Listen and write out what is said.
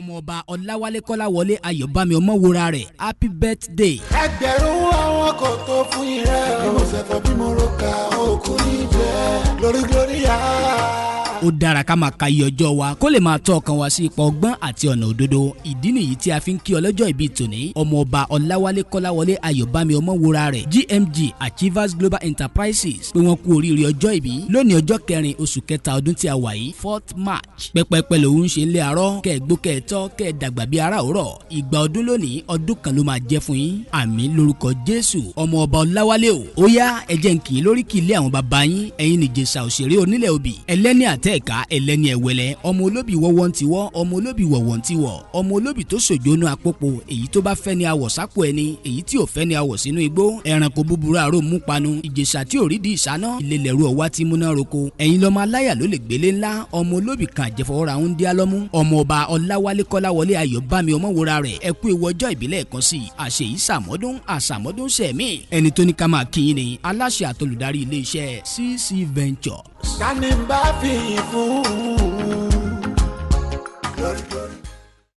ọmọọba ọláwálé kọ́láwọlé ayọ̀bámi ọmọwúrà rẹ̀ happy birthday. ẹgbẹ̀rún àwọn kò tó fún ìrẹ́ bí mo ṣẹ̀fọ́ bí mo ro ka òkú níjẹ́ glory yá. ó dára ká máa ka iye ọjọ́ wa kó lè máa tọ́ ọkàn wa sí ipò ọgbọ́n àti ọ̀nà òdodo. ìdí nìyí tí a fi ń kí ọlọ́jọ́ ìbí tòní ọmọọba ọláwálé kọ́láwọlé ayọ̀bámi ọmọwúrà rẹ̀ GMG Achievers Global Enterprises pé wọ́n kú oríire ọjọ́ ìbí lónìí ọjọ́ 4 oṣù kẹta ọdún tí a wà yìí 4th March. pẹ́pẹ́pẹ́ lòun ṣe ń lé arọ́ kẹ́ẹ̀gbó kẹ́ẹ̀tọ́ kẹ́ẹ̀dàgbà bíi ará òrọ̀. ìgbà ọdún lónìí ọdún kan ló máa jẹ́ fún yín. àmín lórúkọ Jésù. ọmọọba ọláwálé o ó yá ẹ jẹ́ n kí yín lórí kí ilé àwọn bàbá yín ẹ̀yin nìjẹ̀ṣà òṣèré onílẹ̀ obì ẹlẹ́ni àtẹ̀ẹ̀ká ẹlẹ́ni ẹ̀wẹ̀lẹ̀ ọmọ olóbì wọ́wọ́ ń tiwọ́ ọmọ olóbì wọ̀wọ́ ń tiwọ̀ ọmọ olóbì tó ṣòjónú àpòpò èyí tó bá fẹ́ ni awọ̀ sápò ẹni èyí tí ò fẹ́ ni awọ̀ sínú igbó ẹranko búburú àrò mú panu ìjẹ̀ṣà tí ò rí di ìṣáná ìlẹ̀lẹ̀rú ọ̀wá tí múná roko ẹ̀yin lọ́mọ aláyà ló lè gbélé ńlá ọmọ olóbì kan àjẹfọwọ́ra ń dí alọ́mú ọmọọba ọláwálé kọ́láwọlé ayọ̀bámi ọmọwúrà rẹ̀ ẹ kú ewu ọjọ́ ìbílẹ̀ kan sí àṣeyí sàmọ́dún àṣàmọ́dún sẹ̀mí ẹni tó ní ká máa kí yín ni aláṣẹ àtolùdarí iléeṣẹ́ CC Ventures. ká ní bá fi fún